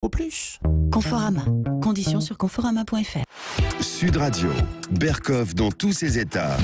Au plus. Conforama. Conditions sur conforama.fr. Sud Radio, Berkov dans tous ses états.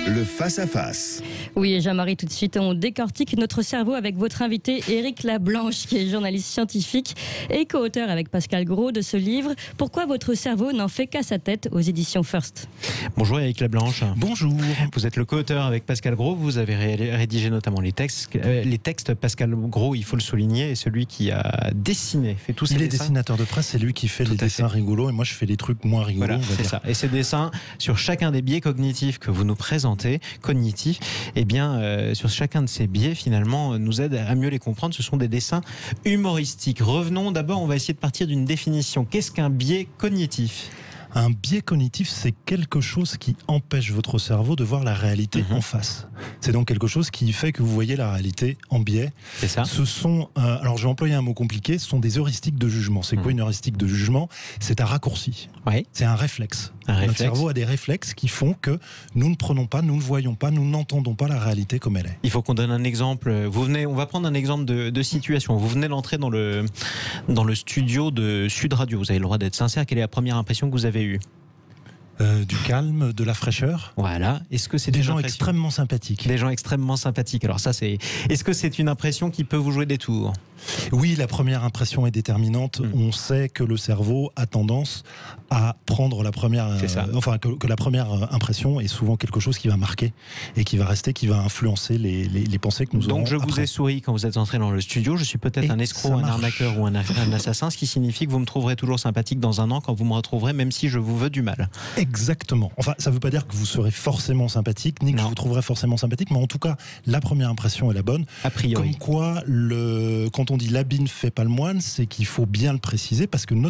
Le face-à-face. Oui, Jean-Marie, tout de suite, on décortique notre cerveau avec votre invité Éric Lablanche, qui est journaliste scientifique et co-auteur avec Pascal Gros de ce livre « Pourquoi votre cerveau n'en fait qu'à sa tête » aux éditions First. Bonjour Éric Lablanche. Bonjour. Vous êtes le co-auteur avec Pascal Gros, vous avez rédigé notamment les textes. Pascal Gros, il faut le souligner, est celui qui a dessiné, fait tous ces dessins. Il est dessinateur de presse, c'est lui qui fait les dessins rigolos et moi je fais les trucs moins rigolos. Voilà, c'est ça. Et ces dessins, sur chacun des biais cognitifs que vous nous présentez, cognitifs, eh bien, sur chacun de ces biais, finalement, nous aide à mieux les comprendre. Ce sont des dessins humoristiques. Revenons d'abord, on va essayer de partir d'une définition. Qu'est-ce qu'un biais cognitif ? Un biais cognitif, c'est quelque chose qui empêche votre cerveau de voir la réalité en face. C'est donc quelque chose qui fait que vous voyez la réalité en biais. C'est ça. Ce sont, alors je vais employer un mot compliqué, ce sont des heuristiques de jugement. C'est quoi une heuristique de jugement ? C'est un raccourci. Oui. C'est un réflexe. Un Notre cerveau a des réflexes qui font que nous ne prenons pas, nous ne voyons pas, nous n'entendons pas la réalité comme elle est. Il faut qu'on donne un exemple. On va prendre un exemple de situation. Vous venez d'entrer dans le studio de Sud Radio. Vous avez le droit d'être sincère. Quelle est la première impression que vous avez eue ? Du calme, de la fraîcheur. Voilà. Est-ce que c'est des gens extrêmement sympathiques. Des gens extrêmement sympathiques. Alors ça, est-ce que c'est une impression qui peut vous jouer des tours ? Oui, la première impression est déterminante. On sait que le cerveau a tendance à prendre la première, que la première impression est souvent quelque chose qui va marquer et qui va rester, qui va influencer les pensées que nous aurons. Donc je vous ai souri quand vous êtes entré dans le studio. Je suis peut-être un escroc, un arnaqueur ou un assassin, ce qui signifie que vous me trouverez toujours sympathique dans un an quand vous me retrouverez, même si je vous veux du mal. Exactement. Enfin, ça ne veut pas dire que vous serez forcément sympathique, ni que je vous trouverai forcément sympathique, mais en tout cas, la première impression est la bonne. A priori. Comme quoi, quand on dit l'habit ne fait pas le moine, c'est qu'il faut bien le préciser, parce que pour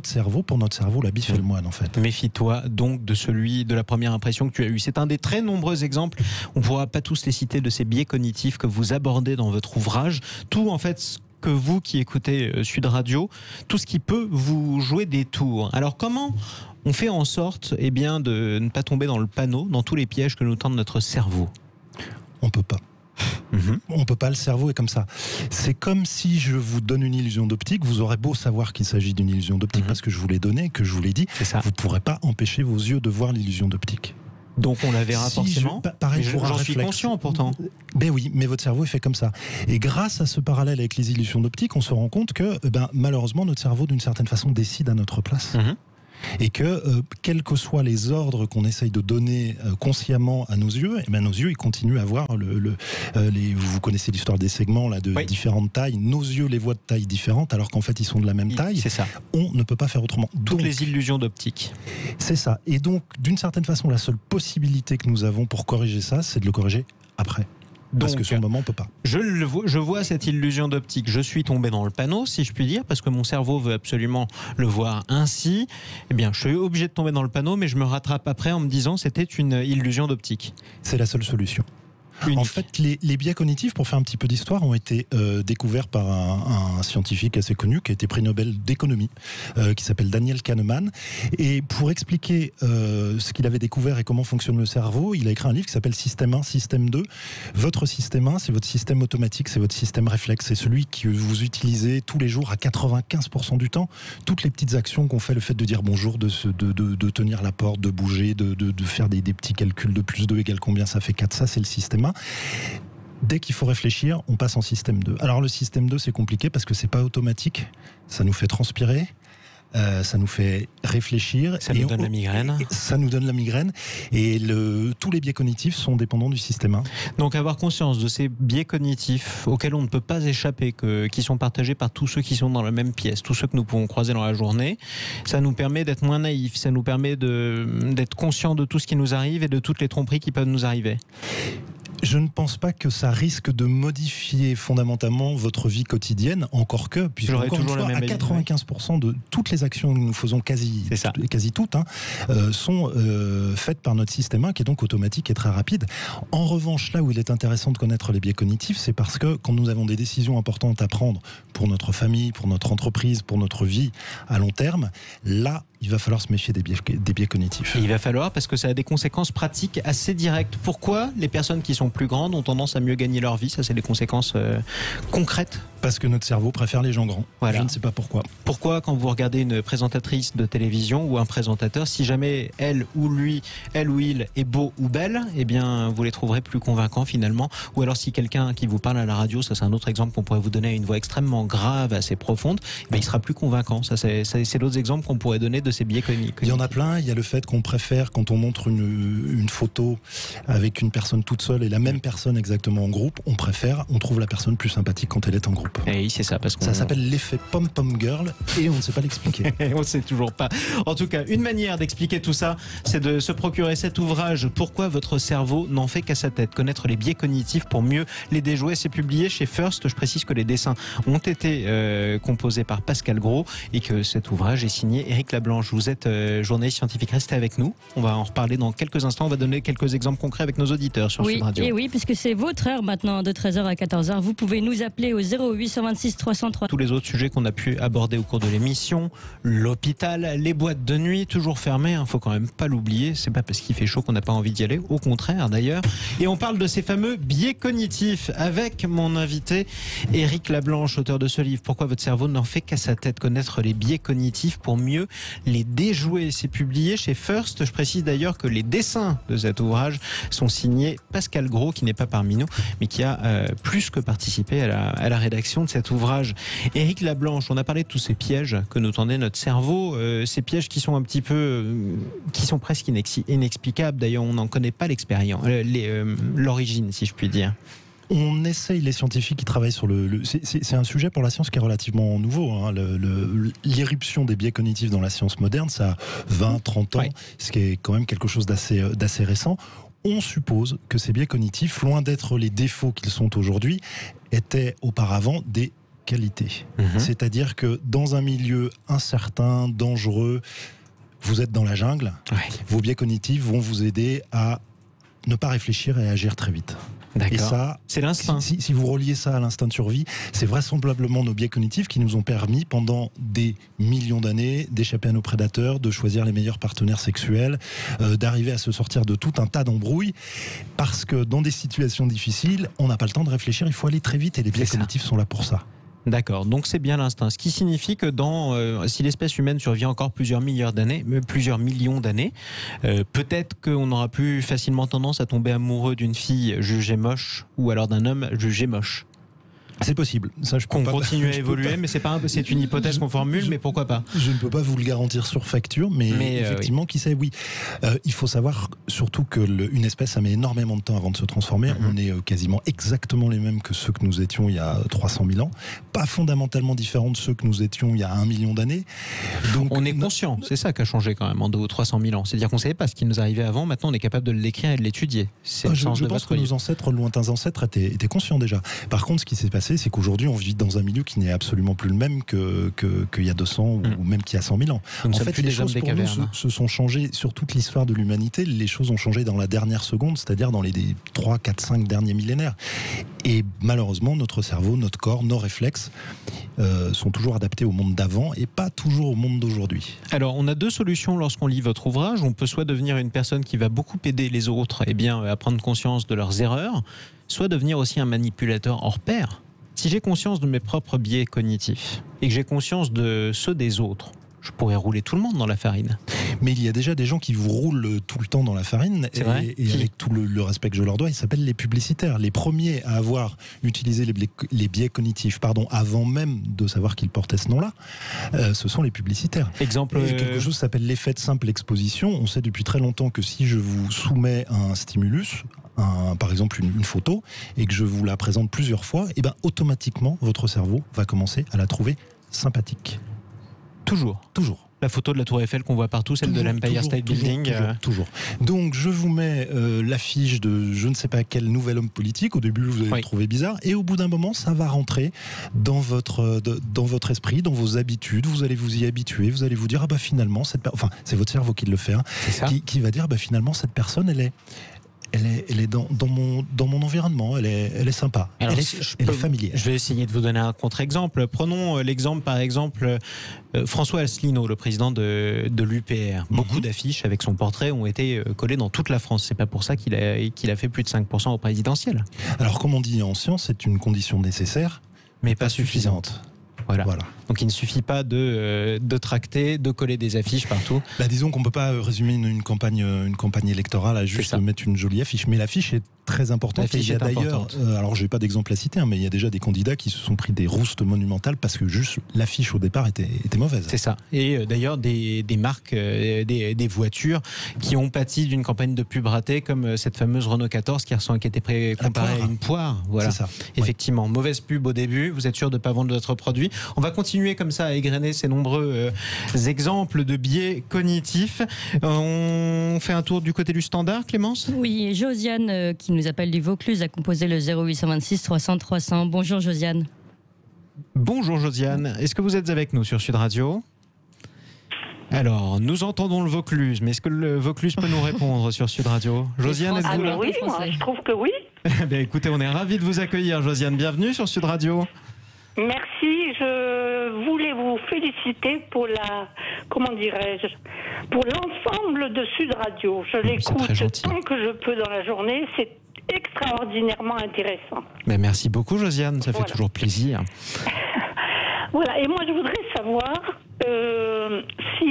notre cerveau, l'habit fait le moine, en fait. Méfie-toi donc de la première impression que tu as eue. C'est un des très nombreux exemples, on ne pourra pas tous les citer, de ces biais cognitifs que vous abordez dans votre ouvrage. Tout, en fait, que vous qui écoutez Sud Radio, tout ce qui peut vous jouer des tours. Alors comment on fait en sorte de ne pas tomber dans le panneau, dans tous les pièges que nous tend notre cerveau ? On peut pas. On peut pas, le cerveau est comme ça. C'est comme si je vous donne une illusion d'optique, vous aurez beau savoir qu'il s'agit d'une illusion d'optique parce que je vous l'ai donnée, que je vous l'ai dit, vous pourrez pas empêcher vos yeux de voir l'illusion d'optique. Donc on la verra forcément. J'en suis conscient pourtant. Ben oui, mais votre cerveau est fait comme ça. Et grâce à ce parallèle avec les illusions d'optique, on se rend compte que malheureusement notre cerveau d'une certaine façon décide à notre place. Et que quels que soient les ordres qu'on essaye de donner consciemment à nos yeux, nos yeux ils continuent à voir vous connaissez l'histoire des segments là, de différentes tailles. Nos yeux les voient de tailles différentes alors qu'en fait ils sont de la même taille. C'est ça. On ne peut pas faire autrement. Toutes les illusions d'optique. C'est ça. Et donc d'une certaine façon la seule possibilité que nous avons pour corriger ça, c'est de le corriger après. Parce que sur le moment, on ne peut pas. Je vois cette illusion d'optique. Je suis tombé dans le panneau, si je puis dire, parce que mon cerveau veut absolument le voir ainsi. Eh bien, je suis obligé de tomber dans le panneau, mais je me rattrape après en me disant c'était une illusion d'optique. C'est la seule solution. En fait, les biais cognitifs, pour faire un petit peu d'histoire, ont été découverts par un scientifique assez connu qui a été prix Nobel d'économie, qui s'appelle Daniel Kahneman. Et pour expliquer ce qu'il avait découvert et comment fonctionne le cerveau, il a écrit un livre qui s'appelle Système 1, Système 2. Votre système 1, c'est votre système automatique, c'est votre système réflexe. C'est celui que vous utilisez tous les jours à 95% du temps. Toutes les petites actions qu'on fait, le fait de dire bonjour, de tenir la porte, de bouger, de faire des petits calculs de plus 2 égale combien ça fait 4, ça c'est le système 1. Dès qu'il faut réfléchir, on passe en système 2. Alors le système 2, c'est compliqué parce que c'est pas automatique. Ça nous fait transpirer, ça nous fait réfléchir. Ça nous donne la migraine. Ça nous donne la migraine. Et tous les biais cognitifs sont dépendants du système 1. Donc avoir conscience de ces biais cognitifs auxquels on ne peut pas échapper, qui sont partagés par tous ceux qui sont dans la même pièce, tous ceux que nous pouvons croiser dans la journée, ça nous permet d'être moins naïfs, ça nous permet d'être conscients de tout ce qui nous arrive et de toutes les tromperies qui peuvent nous arriver. Je ne pense pas que ça risque de modifier fondamentalement votre vie quotidienne, encore que, puisque encore une fois, à 95% de toutes les actions que nous faisons quasi toutes, sont faites par notre système 1, qui est donc automatique et très rapide. En revanche, là où il est intéressant de connaître les biais cognitifs, c'est parce que quand nous avons des décisions importantes à prendre pour notre famille, pour notre entreprise, pour notre vie à long terme, là, il va falloir se méfier des biais cognitifs. Et il va falloir, parce que ça a des conséquences pratiques assez directes. Pourquoi les personnes qui sont plus grandes ont tendance à mieux gagner leur vie ? Ça, c'est des conséquences concrètes Parce que notre cerveau préfère les gens grands. Voilà. Je ne sais pas pourquoi. Pourquoi, quand vous regardez une présentatrice de télévision ou un présentateur, si jamais elle ou il est beau ou belle, eh bien, vous les trouverez plus convaincants finalement. Ou alors si quelqu'un qui vous parle à la radio, ça c'est un autre exemple qu'on pourrait vous donner, une voix extrêmement grave, assez profonde, eh bien, il sera plus convaincant. Ça c'est d'autres exemples qu'on pourrait donner de ces biais cognitifs. Il y en a plein. Il y a le fait qu'on préfère, quand on montre une photo avec une personne toute seule et la même personne exactement en groupe, on trouve la personne plus sympathique quand elle est en groupe. Et oui, c'est ça. Ça s'appelle l'effet pom-pom girl et on ne sait pas l'expliquer. On ne sait toujours pas. En tout cas, une manière d'expliquer tout ça, c'est de se procurer cet ouvrage « Pourquoi votre cerveau n'en fait qu'à sa tête ?» Connaître les biais cognitifs pour mieux les déjouer. C'est publié chez First. Je précise que les dessins ont été composés par Pascal Gros et que cet ouvrage est signé Éric Lablanche. Vous êtes journaliste scientifique. Restez avec nous. On va en reparler dans quelques instants. On va donner quelques exemples concrets avec nos auditeurs sur Sud Radio. Et oui, puisque c'est votre heure maintenant de 13h à 14h. Vous pouvez nous appeler au 0826 303. Tous les autres sujets qu'on a pu aborder au cours de l'émission, l'hôpital, les boîtes de nuit, toujours fermées, hein, faut quand même pas l'oublier, c'est pas parce qu'il fait chaud qu'on n'a pas envie d'y aller, au contraire d'ailleurs. Et on parle de ces fameux biais cognitifs avec mon invité Éric Lablanche, auteur de ce livre, Pourquoi votre cerveau n'en fait qu'à sa tête, connaître les biais cognitifs pour mieux les déjouer. C'est publié chez First. Je précise d'ailleurs que les dessins de cet ouvrage sont signés Pascal Gros, qui n'est pas parmi nous, mais qui a plus que participé à la rédaction de cet ouvrage. Éric Lablanche, on a parlé de tous ces pièges que nous tendait notre cerveau, ces pièges qui sont un petit peu, qui sont presque inexplicables. D'ailleurs, on n'en connaît pas l'origine, si je puis dire. On essaye, les scientifiques qui travaillent sur c'est un sujet pour la science qui est relativement nouveau. Hein. L'irruption des biais cognitifs dans la science moderne, ça a 20, 30 ans, ce qui est quand même quelque chose d'assez récent. On suppose que ces biais cognitifs, loin d'être les défauts qu'ils sont aujourd'hui, étaient auparavant des qualités. C'est-à-dire que dans un milieu incertain, dangereux, vous êtes dans la jungle, vos biais cognitifs vont vous aider à ne pas réfléchir et à agir très vite. D'accord. Et ça, c'est l'instinct. Si vous reliez ça à l'instinct de survie, c'est vraisemblablement nos biais cognitifs qui nous ont permis pendant des millions d'années d'échapper à nos prédateurs, de choisir les meilleurs partenaires sexuels, d'arriver à se sortir de tout un tas d'embrouilles, parce que dans des situations difficiles, on n'a pas le temps de réfléchir, il faut aller très vite et les biais cognitifs sont là pour ça. D'accord, donc c'est bien l'instinct. Ce qui signifie que si l'espèce humaine survit encore plusieurs millions d'années, peut-être qu'on aura plus facilement tendance à tomber amoureux d'une fille jugée moche ou alors d'un homme jugé moche. C'est possible. Ça, qu'on continue à évoluer, mais c'est une hypothèse qu'on formule, mais pourquoi pas? Je ne peux pas vous le garantir sur facture, mais effectivement, qui sait, oui. Il faut savoir surtout qu'une espèce, ça met énormément de temps avant de se transformer. On est quasiment exactement les mêmes que ceux que nous étions il y a 300 000 ans. Pas fondamentalement différents de ceux que nous étions il y a 1 million d'années. Donc, on est conscient, c'est ça qui a changé quand même en 2 ou 300 000 ans. C'est-à-dire qu'on ne savait pas ce qui nous arrivait avant, maintenant on est capable de l'écrire et de l'étudier. Je pense que nos lointains ancêtres étaient conscients déjà. Par contre, ce qui s'est passé, c'est qu'aujourd'hui, on vit dans un milieu qui n'est absolument plus le même qu'il y a 200 ou même qu'il y a 100 000 ans. En fait, les choses pour nous se sont changées sur toute l'histoire de l'humanité. Les choses ont changé dans la dernière seconde, c'est-à-dire dans les 3, 4, 5 derniers millénaires. Et malheureusement, notre cerveau, notre corps, nos réflexes sont toujours adaptés au monde d'avant et pas toujours au monde d'aujourd'hui. Alors, on a 2 solutions lorsqu'on lit votre ouvrage. On peut soit devenir une personne qui va beaucoup aider les autres à prendre conscience de leurs erreurs, soit devenir aussi un manipulateur hors pair. Si j'ai conscience de mes propres biais cognitifs et que j'ai conscience de ceux des autres, je pourrais rouler tout le monde dans la farine. Mais il y a déjà des gens qui vous roulent tout le temps dans la farine, et avec tout le respect que je leur dois, ils s'appellent les publicitaires. Les premiers à avoir utilisé les biais cognitifs, avant même de savoir qu'ils portaient ce nom-là, ce sont les publicitaires. Exemple, quelque chose s'appelle l'effet de simple exposition. On sait depuis très longtemps que si je vous soumets un stimulus, par exemple une photo, et que je vous la présente plusieurs fois, et automatiquement votre cerveau va commencer à la trouver sympathique. Toujours. La photo de la Tour Eiffel qu'on voit partout, celle de l'Empire State Building. Toujours. Donc je vous mets l'affiche de je ne sais pas quel nouvel homme politique. Au début, vous allez le trouver bizarre. Et au bout d'un moment, ça va rentrer dans votre esprit, dans vos habitudes. Vous allez vous y habituer. Vous allez vous dire, finalement, c'est votre cerveau qui le fait, qui va dire, finalement, cette personne, elle est dans mon environnement, elle est sympa. Alors, elle est familière. Je vais essayer de vous donner un contre-exemple. Prenons l'exemple, par exemple, François Asselineau, le président de l'UPR. Beaucoup d'affiches avec son portrait ont été collées dans toute la France. C'est pas pour ça qu'il a fait plus de 5% au présidentiel. Alors, comme on dit en science, c'est une condition nécessaire mais pas suffisante. Voilà. Donc il ne suffit pas de tracter, de coller des affiches partout. Là, disons qu'on ne peut pas résumer une campagne électorale à juste mettre une jolie affiche. Mais l'affiche est très importante. L'affiche est importante. Alors je n'ai pas d'exemple à citer, mais il y a déjà des candidats qui se sont pris des roustes monumentales parce que juste l'affiche au départ était mauvaise. C'est ça. Et d'ailleurs des marques, des voitures qui ont pâti d'une campagne de pub ratée, comme cette fameuse Renault 14 qui était comparée à une poire. Voilà. C'est ça. Effectivement, mauvaise pub au début. Vous êtes sûr de ne pas vendre votre produit. On va continuer comme ça à égrener ces nombreux exemples de biais cognitifs. On fait un tour du côté du standard, Clémence ? Oui, Josiane qui nous appelle du Vaucluse a composé le 0826 300 300. Bonjour Josiane. Bonjour Josiane. Est-ce que vous êtes avec nous sur Sud Radio ? Alors, nous entendons le Vaucluse, mais est-ce que le Vaucluse peut nous répondre sur Sud Radio ? Josiane, êtes-vous là ? Oui, moi je trouve que oui. Bien, écoutez, on est ravis de vous accueillir, Josiane. Bienvenue sur Sud Radio. Merci, je voulais vous féliciter pour pour l'ensemble de Sud Radio. Je l'écoute tant que je peux dans la journée, c'est extraordinairement intéressant. Mais merci beaucoup Josiane, ça fait toujours plaisir. Voilà, et moi je voudrais savoir si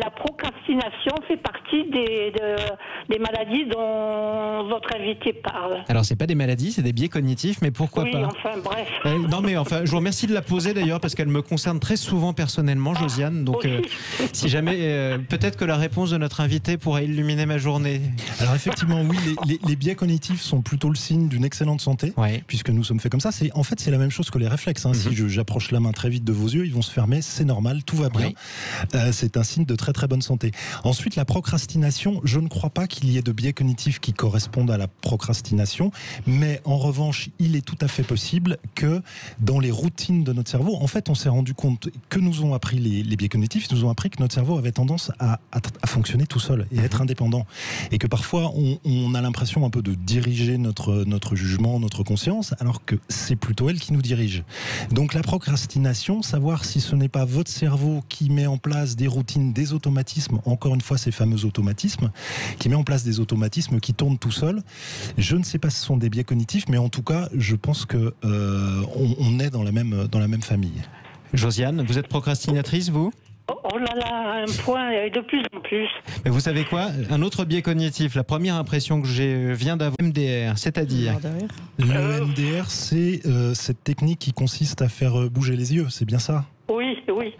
la procrastination fait partie des maladies dont votre invité parle. Alors c'est pas des maladies, c'est des biais cognitifs, mais pourquoi pas ? Oui, enfin bref. Non mais enfin, je vous remercie de la poser d'ailleurs parce qu'elle me concerne très souvent personnellement, Josiane. Donc si jamais, peut-être que la réponse de notre invité pourrait illuminer ma journée. Alors effectivement, oui, les biais cognitifs sont plutôt le signe d'une excellente santé, puisque nous sommes faits comme ça. C'est la même chose que les réflexes. Si j'approche la main très vite de vos yeux, ils vont se fermer, c'est normal, tout va bien. C'est un signe de très très bonne santé. Ensuite, la procrastination, je ne crois pas qu'il y ait de biais cognitifs qui correspondent à la procrastination, mais en revanche, il est tout à fait possible que dans les routines de notre cerveau, en fait, on s'est rendu compte que nous ont appris les biais cognitifs, nous ont appris que notre cerveau avait tendance à fonctionner tout seul et à être indépendant. Et que parfois, on a l'impression un peu de diriger notre jugement, notre conscience, alors que c'est plutôt elle qui nous dirige. Donc la procrastination, savoir si ce n'est pas votre cerveau qui met en place des routines, des automatismes, encore une fois ces fameux automatismes, qui met en place des automatismes qui tournent tout seul. Je ne sais pas si ce sont des biais cognitifs, mais en tout cas, je pense que on est dans la même famille. Josiane, vous êtes procrastinatrice, vous ? Oh là là, un point de plus en plus. Mais vous savez quoi ? Un autre biais cognitif, la première impression que je viens d'avoir, MDR, c'est-à-dire ? Le MDR, c'est cette technique qui consiste à faire bouger les yeux, c'est bien ça ? Oui, oui.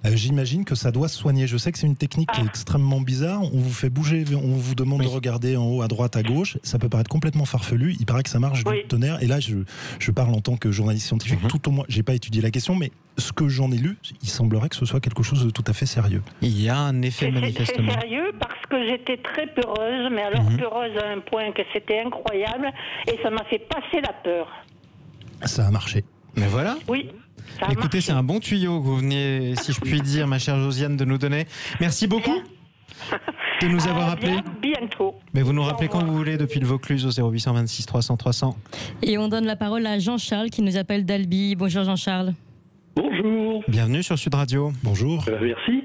J'imagine que ça doit se soigner. Je sais que c'est une technique qui est extrêmement bizarre. On vous fait bouger, on vous demande de regarder en haut, à droite, à gauche. Ça peut paraître complètement farfelu. Il paraît que ça marche du tonnerre. Et là, je parle en tant que journaliste scientifique. Tout au moins, j'ai pas étudié la question, mais ce que j'en ai lu, il semblerait que ce soit quelque chose de tout à fait sérieux. Il y a un effet manifestement. C'est sérieux parce que j'étais très peureuse, mais alors peureuse à un point que c'était incroyable, et ça m'a fait passer la peur. Ça a marché. Mais voilà. Oui. Écoutez, c'est un bon tuyau que vous veniez, si je puis dire, ma chère Josiane, de nous donner. Merci beaucoup de nous avoir appelés. Bientôt. Mais vous nous rappelez quand vous voulez depuis le Vaucluse au 0826 300 300. Et on donne la parole à Jean-Charles qui nous appelle d'Albi. Bonjour Jean-Charles. Bonjour. Bienvenue sur Sud Radio. Bonjour. Merci.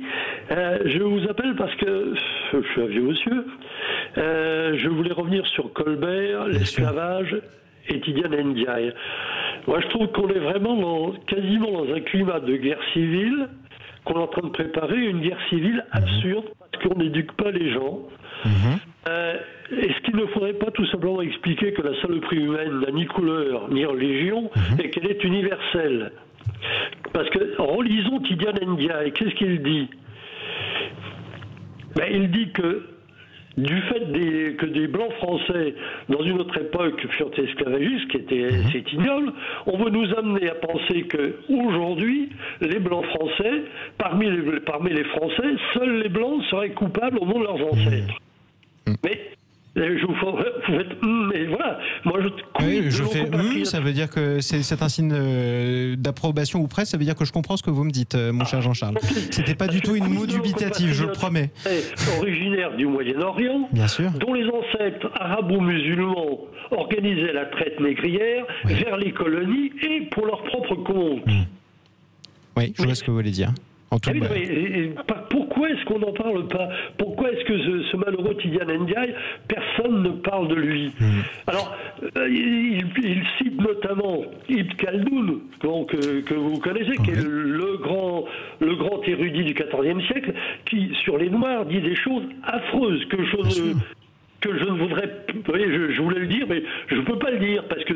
Je vous appelle parce que je suis un vieux monsieur. Je voulais revenir sur Colbert, l'esclavage et Tidiane Ndiaye. Moi, je trouve qu'on est vraiment quasiment dans un climat de guerre civile, qu'on est en train de préparer une guerre civile absurde parce qu'on n'éduque pas les gens. Est-ce qu'il ne faudrait pas tout simplement expliquer que la saloperie humaine n'a ni couleur ni religion et qu'elle est universelle ? Parce que, relisons Tidiane Ndiaye, qu'est-ce qu'il dit ? Il dit que du fait que des blancs français, dans une autre époque, furent esclavagistes, c'est ignoble, on veut nous amener à penser qu'aujourd'hui, les blancs français, parmi les Français, seuls les blancs seraient coupables au nom de leurs ancêtres. Mais mais voilà, moi je fais ça veut dire que c'est un signe d'approbation ou presque, ça veut dire que je comprends ce que vous me dites, mon cher Jean-Charles. C'était pas du tout une moue dubitative, je le promets. Originaire du Moyen-Orient, bien sûr, dont les ancêtres arabo-musulmans organisaient la traite négrière vers les colonies et pour leur propre compte. Oui, je vois ce que vous voulez dire. Pourquoi pourquoi est-ce qu'on n'en parle pas? Pourquoi est-ce que ce malheureux Tidiane Ndiaye, personne ne parle de lui? Alors, il cite notamment Ibn Khaldoun, que vous connaissez, qui est le grand érudit du XIVe siècle, qui, sur les Noirs, dit des choses affreuses que je ne voudrais... Vous voyez, je voulais le dire, mais je ne peux pas le dire, parce que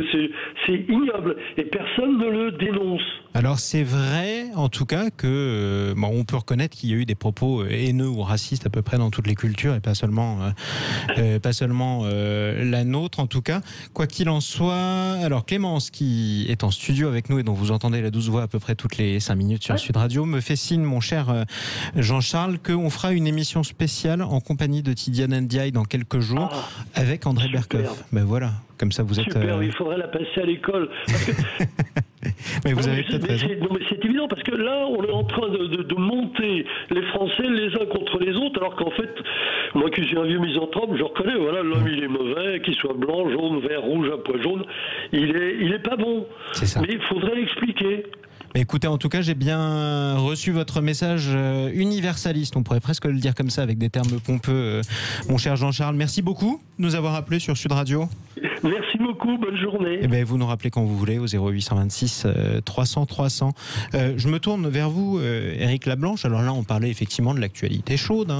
c'est ignoble, et personne ne le dénonce. Alors c'est vrai, en tout cas, que on peut reconnaître qu'il y a eu des propos haineux ou racistes à peu près dans toutes les cultures, et pas seulement la nôtre, en tout cas. Quoi qu'il en soit, alors Clémence, qui est en studio avec nous et dont vous entendez la douce voix à peu près toutes les 5 minutes sur Sud Radio, me fait signe, mon cher Jean-Charles, qu'on fera une émission spéciale en compagnie de Tidiane Ndiaye dans quelques jours avec André Berkoff. Ben voilà, comme ça vous êtes... Super, il faudrait la passer à l'école. Mais vous avez peut-être raison. Non, mais c'est évident, parce que là, on est en train de monter les Français les uns contre les autres, alors qu'en fait, moi qui suis un vieux misanthrope, je reconnais, voilà, l'homme il est mauvais, qu'il soit blanc, jaune, vert, rouge, à poil jaune, il est pas bon. C'est ça. Mais il faudrait l'expliquer. Écoutez, en tout cas, j'ai bien reçu votre message universaliste, on pourrait presque le dire comme ça avec des termes pompeux, mon cher Jean-Charles. Merci beaucoup de nous avoir appelés sur Sud Radio. Merci beaucoup, bonne journée. Eh bien, vous nous rappelez quand vous voulez au 0826 300 300. Je me tourne vers vous, Éric Lablanche. Alors là, on parlait effectivement de l'actualité chaude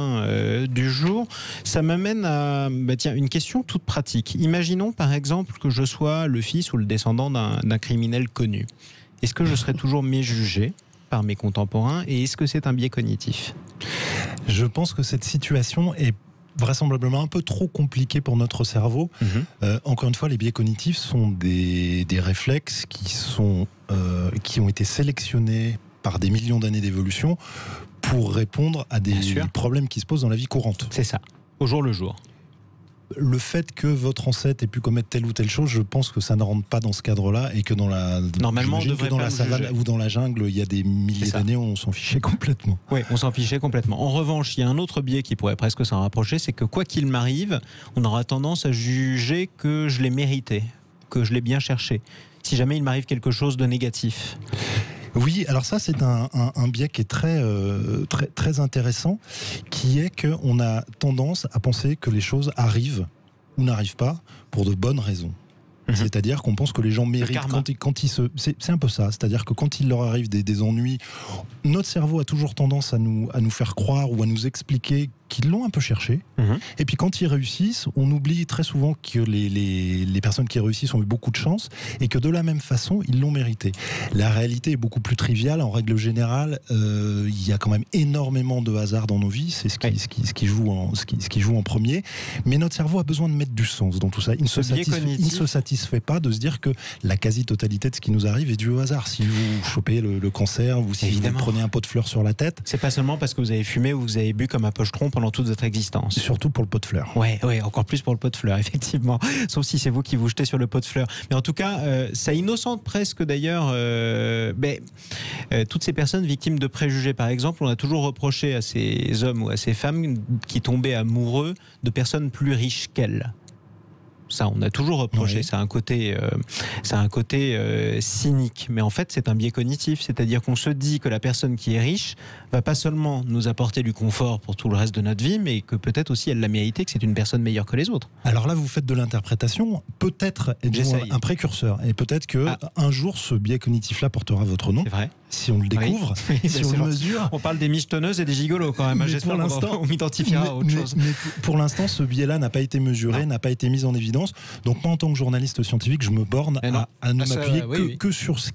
du jour. Ça m'amène à une question toute pratique. Imaginons par exemple que je sois le fils ou le descendant d'un criminel connu. Est-ce que je serai toujours méjugé par mes contemporains et est-ce que c'est un biais cognitif? Je pense que cette situation est vraisemblablement un peu trop compliquée pour notre cerveau. Encore une fois, les biais cognitifs sont des réflexes qui ont été sélectionnés par des millions d'années d'évolution pour répondre à des problèmes qui se posent dans la vie courante. C'est ça, au jour le jour. Le fait que votre ancêtre ait pu commettre telle ou telle chose, je pense que ça ne rentre pas dans ce cadre-là et que dans la savane ou dans la jungle, il y a des milliers d'années, on s'en fichait complètement. Oui, on s'en fichait complètement. En revanche, il y a un autre biais qui pourrait presque s'en rapprocher, c'est que quoi qu'il m'arrive, on aura tendance à juger que je l'ai mérité, que je l'ai bien cherché. Si jamais il m'arrive quelque chose de négatif. Oui, alors ça c'est un biais qui est très intéressant, qui est qu'on a tendance à penser que les choses arrivent ou n'arrivent pas pour de bonnes raisons. C'est-à-dire qu'on pense que les gens méritent c'est un peu ça, c'est-à-dire que quand il leur arrive des ennuis, notre cerveau a toujours tendance à nous faire croire ou à nous expliquer qu'ils l'ont un peu cherché. Et puis quand ils réussissent, on oublie très souvent que les personnes qui réussissent ont eu beaucoup de chance et que de la même façon, ils l'ont mérité. La réalité est beaucoup plus triviale. En règle générale, il y a quand même énormément de hasard dans nos vies. C'est ce qui joue en premier. Mais notre cerveau a besoin de mettre du sens dans tout ça. Il ne se satisfait pas de se dire que la quasi-totalité de ce qui nous arrive est dû au hasard. Si vous chopez le cancer ou si vous prenez un pot de fleurs sur la tête. C'est pas seulement parce que vous avez fumé ou vous avez bu comme un pochetron pendant toute votre existence. Surtout pour le pot de fleurs. Ouais, encore plus pour le pot de fleurs, effectivement. Sauf si c'est vous qui vous jetez sur le pot de fleurs. Mais en tout cas, ça innocente presque d'ailleurs toutes ces personnes victimes de préjugés. Par exemple, on a toujours reproché à ces hommes ou à ces femmes qui tombaient amoureux de personnes plus riches qu'elles. Ça, on a toujours reproché. Oui. C'est un côté cynique. Mais en fait, c'est un biais cognitif. C'est-à-dire qu'on se dit que la personne qui est riche va pas seulement nous apporter du confort pour tout le reste de notre vie, mais que peut-être aussi elle l'a mérité, que c'est une personne meilleure que les autres. Alors là, vous faites de l'interprétation. Peut-être êtes-vous un précurseur. Et peut-être qu'un jour, ce biais cognitif-là portera votre nom. C'est vrai. Si on le découvre, si on le mesure. On parle des michetonneuses et des gigolos quand même. J'espère qu'on m'identifiera à autre chose. Mais pour l'instant, ce biais-là n'a pas été mesuré, n'a pas été mis en évidence. Donc moi, en tant que journaliste scientifique, je me borne à ne m'appuyer que sur ce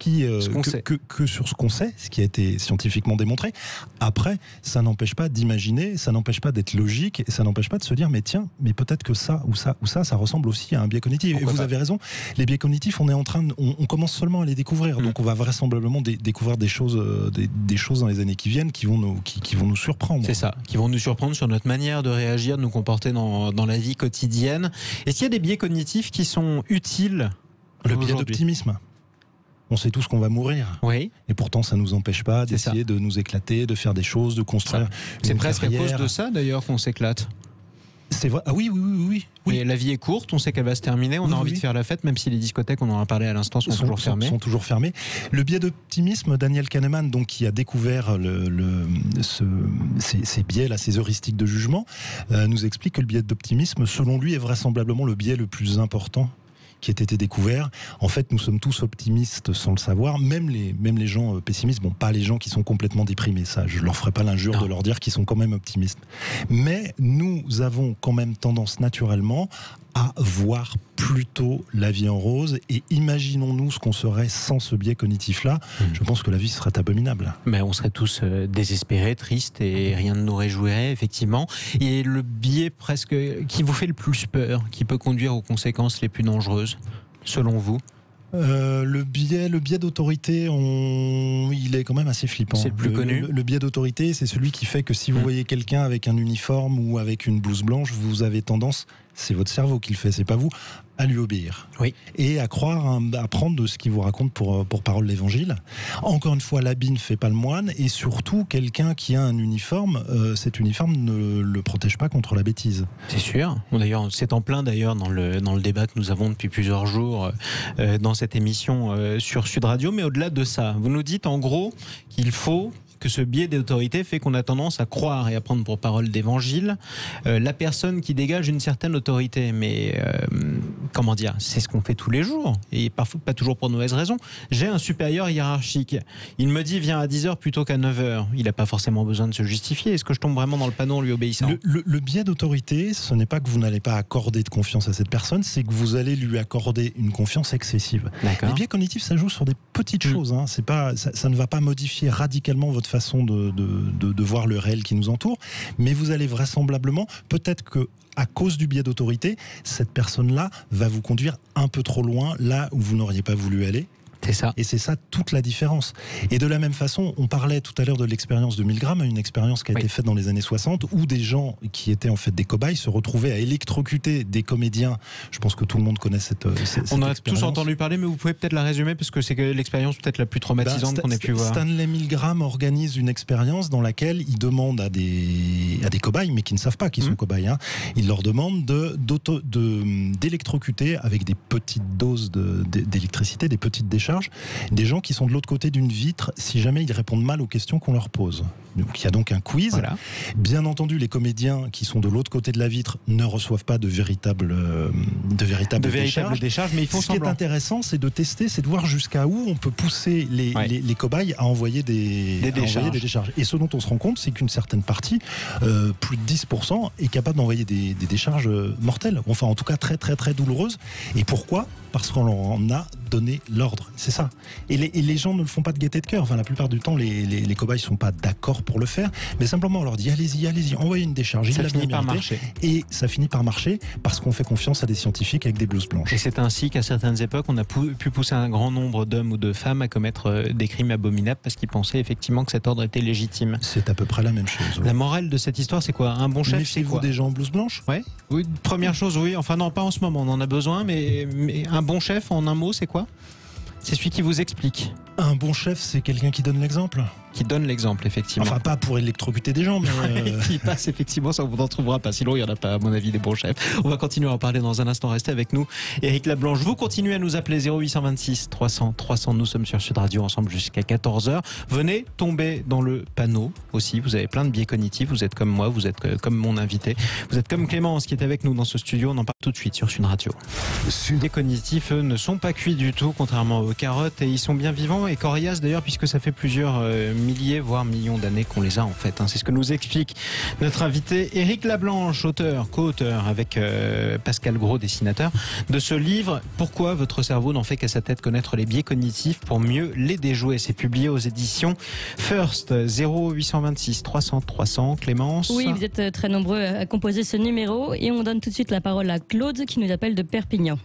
qu'on sait, ce qui a été scientifiquement démontré. Après, ça n'empêche pas d'imaginer, ça n'empêche pas d'être logique, et ça n'empêche pas de se dire, mais tiens, mais peut-être que ça ou ça ressemble aussi à un biais cognitif. Pourquoi et vous avez raison, les biais cognitifs, on commence seulement à les découvrir. Donc on va vraisemblablement découvrir des choses dans les années qui viennent qui vont nous surprendre. C'est ça, qui vont nous surprendre sur notre manière de réagir, de nous comporter dans la vie quotidienne. Est-ce qu'il y a des biais cognitifs qui sont utiles? Le biais d'optimisme. On sait tous qu'on va mourir. Oui. Et pourtant, ça ne nous empêche pas d'essayer de nous éclater, de faire des choses, de construire. C'est presque à cause de ça, d'ailleurs, qu'on s'éclate. C'est vrai. Ah oui. Et la vie est courte, on sait qu'elle va se terminer, on a envie de faire la fête, même si les discothèques, on en a parlé à l'instant, sont toujours fermées. Sont toujours fermées. Le biais d'optimisme, Daniel Kahneman, donc, qui a découvert ces biais-là, ces heuristiques de jugement, nous explique que le biais d'optimisme, selon lui, est vraisemblablement le biais le plus important qui ait été découvert. En fait, nous sommes tous optimistes sans le savoir, même les gens pessimistes, bon, pas les gens qui sont complètement déprimés, ça, je leur ferai pas l'injure de leur dire qu'ils sont quand même optimistes. Mais nous avons quand même tendance naturellement à voir plutôt la vie en rose, et imaginons-nous ce qu'on serait sans ce biais cognitif-là. Je pense que la vie serait abominable. Mais on serait tous désespérés, tristes, et rien ne nous réjouirait, effectivement. Et le biais presque qui vous fait le plus peur, qui peut conduire aux conséquences les plus dangereuses, selon vous? Le biais d'autorité, il est quand même assez flippant. C'est le plus connu. Le biais d'autorité, c'est celui qui fait que si vous voyez quelqu'un avec un uniforme ou avec une blouse blanche, vous avez tendance, c'est votre cerveau qui le fait, c'est pas vous, à lui obéir. Oui. Et à croire, à prendre de ce qu'il vous raconte pour parole l'évangile. Encore une fois, l'habit ne fait pas le moine, et surtout, quelqu'un qui a un uniforme, cet uniforme ne le protège pas contre la bêtise. C'est sûr. D'ailleurs, c'est en plein d'ailleurs dans le débat que nous avons depuis plusieurs jours dans cette émission sur Sud Radio. Mais au-delà de ça, vous nous dites en gros qu'il faut que ce biais d'autorité fait qu'on a tendance à croire et à prendre pour parole d'évangile la personne qui dégage une certaine autorité. Mais comment dire, c'est ce qu'on fait tous les jours, et parfois pas toujours pour de mauvaises raisons. J'ai un supérieur hiérarchique, il me dit viens à 10h plutôt qu'à 9h, il n'a pas forcément besoin de se justifier. Est-ce que je tombe vraiment dans le panneau en lui obéissant? Le biais d'autorité, ce n'est pas que vous n'allez pas accorder de confiance à cette personne, c'est que vous allez lui accorder une confiance excessive. Les biais cognitifs, ça joue sur des petites choses, hein. C'est pas, ça ne va pas modifier radicalement votre façon de voir le réel qui nous entoure, mais vous allez vraisemblablement, peut-être que à cause du biais d'autorité, cette personne-là va vous conduire un peu trop loin, là où vous n'auriez pas voulu aller. C'est ça. Et c'est ça toute la différence. Et de la même façon, on parlait tout à l'heure de l'expérience de Milgram, une expérience qui a été faite dans les années 60, où des gens qui étaient en fait des cobayes se retrouvaient à électrocuter des comédiens. Je pense que tout le monde connaît cette on a tous entendu parler, mais vous pouvez peut-être la résumer, parce que c'est l'expérience peut-être la plus traumatisante qu'on ait pu voir. Stanley Milgram organise une expérience dans laquelle il demande à des cobayes, mais qui ne savent pas qu'ils sont cobayes, hein, il leur demande d'électrocuter avec des petites doses d'électricité, des petites décharges, des gens qui sont de l'autre côté d'une vitre si jamais ils répondent mal aux questions qu'on leur pose. Donc, il y a donc un quiz. Voilà. Bien entendu, les comédiens qui sont de l'autre côté de la vitre ne reçoivent pas de véritables décharges, mais ils font semblant. Ce qui est intéressant, c'est de tester, c'est de voir jusqu'à où on peut pousser les cobayes à envoyer des décharges. Et ce dont on se rend compte, c'est qu'une certaine partie, plus de 10%, est capable d'envoyer des décharges mortelles. Enfin, en tout cas, très très très douloureuses. Et pourquoi ? Parce qu'on leur en a donné l'ordre. C'est ça. Et les gens ne le font pas de gaieté de cœur. Enfin, la plupart du temps, les cobayes ne sont pas d'accord pour le faire, mais simplement on leur dit allez-y, envoyez une décharge. Ça finit par marcher. Et ça finit par marcher parce qu'on fait confiance à des scientifiques avec des blouses blanches. Et c'est ainsi qu'à certaines époques, on a pu pousser un grand nombre d'hommes ou de femmes à commettre des crimes abominables parce qu'ils pensaient effectivement que cet ordre était légitime. C'est à peu près la même chose. La morale de cette histoire, c'est quoi? Un bon chef, c'est quoi? Méfiez-vous des gens en blouse blanche? Ouais. Oui, première chose, oui. Enfin non, pas en ce moment, on en a besoin, mais un bon chef, en un mot, c'est quoi? C'est celui qui vous explique. Un bon chef, c'est quelqu'un qui donne l'exemple. Qui donne l'exemple, effectivement. Enfin, pas pour électrocuter des gens, mais... qui passe, effectivement, ça, on n'en trouvera pas. Sinon, il n'y en a pas, à mon avis, des bons chefs. On va continuer à en parler dans un instant. Restez avec nous. Éric Lablanche, vous continuez à nous appeler 0826 300 300. Nous sommes sur Sud Radio ensemble jusqu'à 14h. Venez tomber dans le panneau aussi. Vous avez plein de biais cognitifs. Vous êtes comme moi, vous êtes comme mon invité. Vous êtes comme Clémence qui est avec nous dans ce studio. On en parle tout de suite sur Sud Radio. Les biais cognitifs, eux, ne sont pas cuits du tout, contrairement aux carottes. Et ils sont bien vivants et coriaces d'ailleurs, puisque ça fait plusieurs milliers, voire millions d'années qu'on les a en fait. C'est ce que nous explique notre invité Éric Lablanche, auteur, co-auteur avec Pascal Gros, dessinateur de ce livre « Pourquoi votre cerveau n'en fait qu'à sa tête connaître les biais cognitifs pour mieux les déjouer ». C'est publié aux éditions First. 0826 300 300. Clémence. Oui, vous êtes très nombreux à composer ce numéro et on donne tout de suite la parole à Claude qui nous appelle de Perpignan.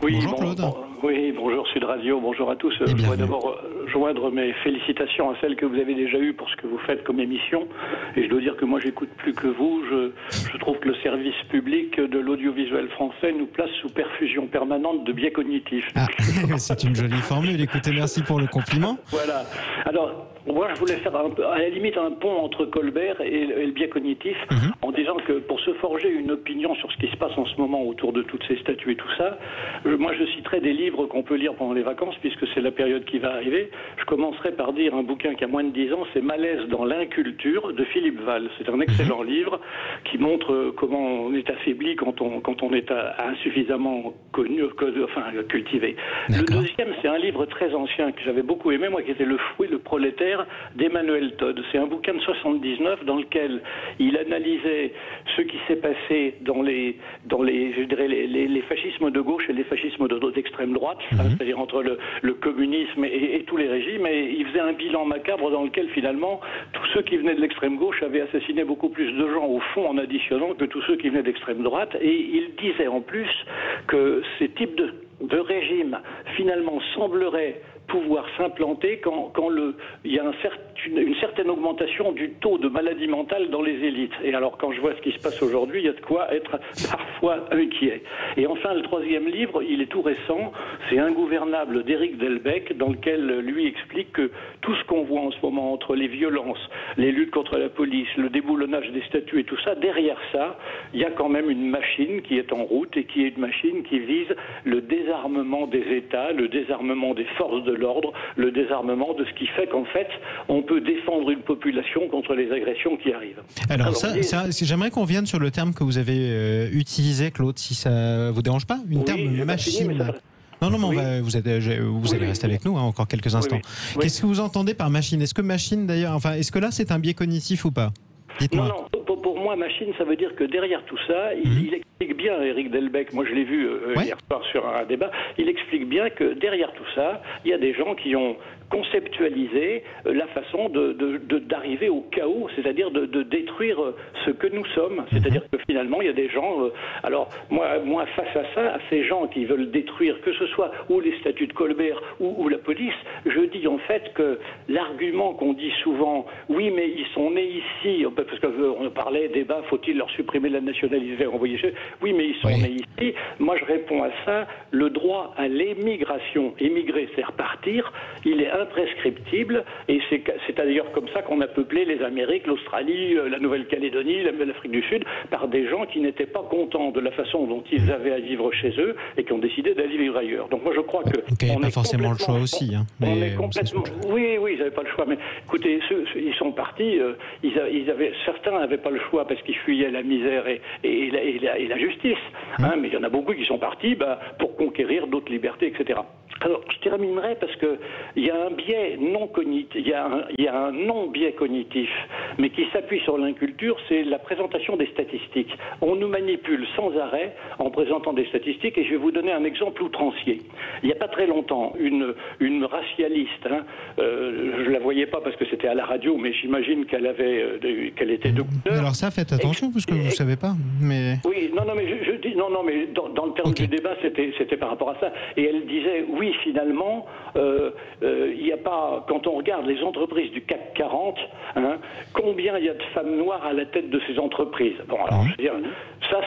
Oui, bonjour Claude. Oui, bonjour Sud Radio, bonjour à tous. Je voudrais d'abord joindre mes félicitations à celles que vous avez déjà eues pour ce que vous faites comme émission. Et je dois dire que moi, j'écoute plus que vous. Je trouve que le service public de l'audiovisuel français nous place sous perfusion permanente de biais cognitifs. Ah, c'est une jolie formule. Écoutez, merci pour le compliment. Voilà. Alors, moi, je voulais faire à la limite un pont entre Colbert et le biais cognitif en disant que pour se forger une opinion sur ce qui se passe en ce moment autour de toutes ces statues et tout ça, moi je citerai des livres qu'on peut lire pendant les vacances, puisque c'est la période qui va arriver. Je commencerai par dire un bouquin qui a moins de 10 ans, c'est Malaise dans l'inculture de Philippe Val. C'est un excellent livre qui montre comment on est affaibli quand on est insuffisamment connu, cultivé. Le deuxième, c'est un livre très ancien que j'avais beaucoup aimé, moi, qui était Le fou et le prolétaire d'Emmanuel Todd. C'est un bouquin de 79 dans lequel il analysait ce qui s'est passé dans les fascismes de gauche et les fascismes d'extrême droite, c'est-à-dire entre le communisme et tous les régimes, et il faisait un bilan macabre dans lequel finalement tous ceux qui venaient de l'extrême gauche avaient assassiné beaucoup plus de gens au fond en additionnant que tous ceux qui venaient d'extrême droite, et il disait en plus que ces types de régimes finalement sembleraient pouvoir s'implanter quand il y a une certaine augmentation du taux de maladie mentale dans les élites. Et alors quand je vois ce qui se passe aujourd'hui, il y a de quoi être parfois inquiet. Et enfin, le troisième livre, il est tout récent, c'est Ingouvernable d'Éric Delbecq, dans lequel lui explique que tout ce qu'on voit en ce moment entre les violences, les luttes contre la police, le déboulonnage des statues et tout ça, derrière ça, il y a quand même une machine qui est en route et qui est une machine qui vise le désarmement des États, le désarmement des forces de l'ordre, le désarmement de ce qui fait qu'en fait, on peut défendre une population contre les agressions qui arrivent. Alors j'aimerais qu'on revienne sur le terme que vous avez utilisé, Claude, si ça vous dérange pas, terme machine. Non, mais vous allez rester avec nous encore quelques instants. Oui. Qu'est-ce que vous entendez par machine? Est-ce que machine, d'ailleurs, est-ce que là c'est un biais cognitif ou pas? Dites-moi. Non, pour moi, machine, ça veut dire que derrière tout ça, il explique bien, Éric Delbecq, moi je l'ai vu hier soir sur un débat, il explique bien que derrière tout ça, il y a des gens qui ont conceptualisé la façon d'arriver au chaos, c'est-à-dire de détruire ce que nous sommes. C'est-à-dire que finalement, il y a des gens... alors, moi, face à ça, à ces gens qui veulent détruire, que ce soit ou les statues de Colbert ou la police, je dis en fait que l'argument qu'on dit souvent, oui, mais ils sont nés ici, parce qu'on parlait, débat, faut-il leur supprimer la nationalité, renvoyer chez eux? Oui, mais ils sont nés ici. Moi, je réponds à ça, le droit à l'émigration, émigrer, c'est repartir, il est imprescriptible, et c'est d'ailleurs comme ça qu'on a peuplé les Amériques, l'Australie, la Nouvelle-Calédonie, l'Afrique du Sud, par des gens qui n'étaient pas contents de la façon dont ils avaient à vivre chez eux et qui ont décidé d'aller vivre ailleurs. Donc moi je crois que... Donc il n'y avait pas forcément le choix aussi. On est complètement... Oui, ils n'avaient pas le choix, mais écoutez, ils sont partis, certains n'avaient pas le choix parce qu'ils fuyaient la misère et la justice, mais il y en a beaucoup qui sont partis pour conquérir d'autres libertés, etc. Alors, je terminerai parce que il y a un biais non cognitif, il y a un non-biais cognitif, mais qui s'appuie sur l'inculture, c'est la présentation des statistiques. On nous manipule sans arrêt en présentant des statistiques, et je vais vous donner un exemple outrancier. Il n'y a pas très longtemps, une racialiste, je la voyais pas parce que c'était à la radio, mais j'imagine qu'elle était de couleur. Alors ça, faites attention, parce que vous ne savez pas. Mais... Oui, mais je dis, mais dans le terme du débat, c'était par rapport à ça. Et elle disait, oui, finalement, il n'y a pas, quand on regarde les entreprises du CAC 40, combien il y a de femmes noires à la tête de ces entreprises? Bon, alors, je veux dire, ça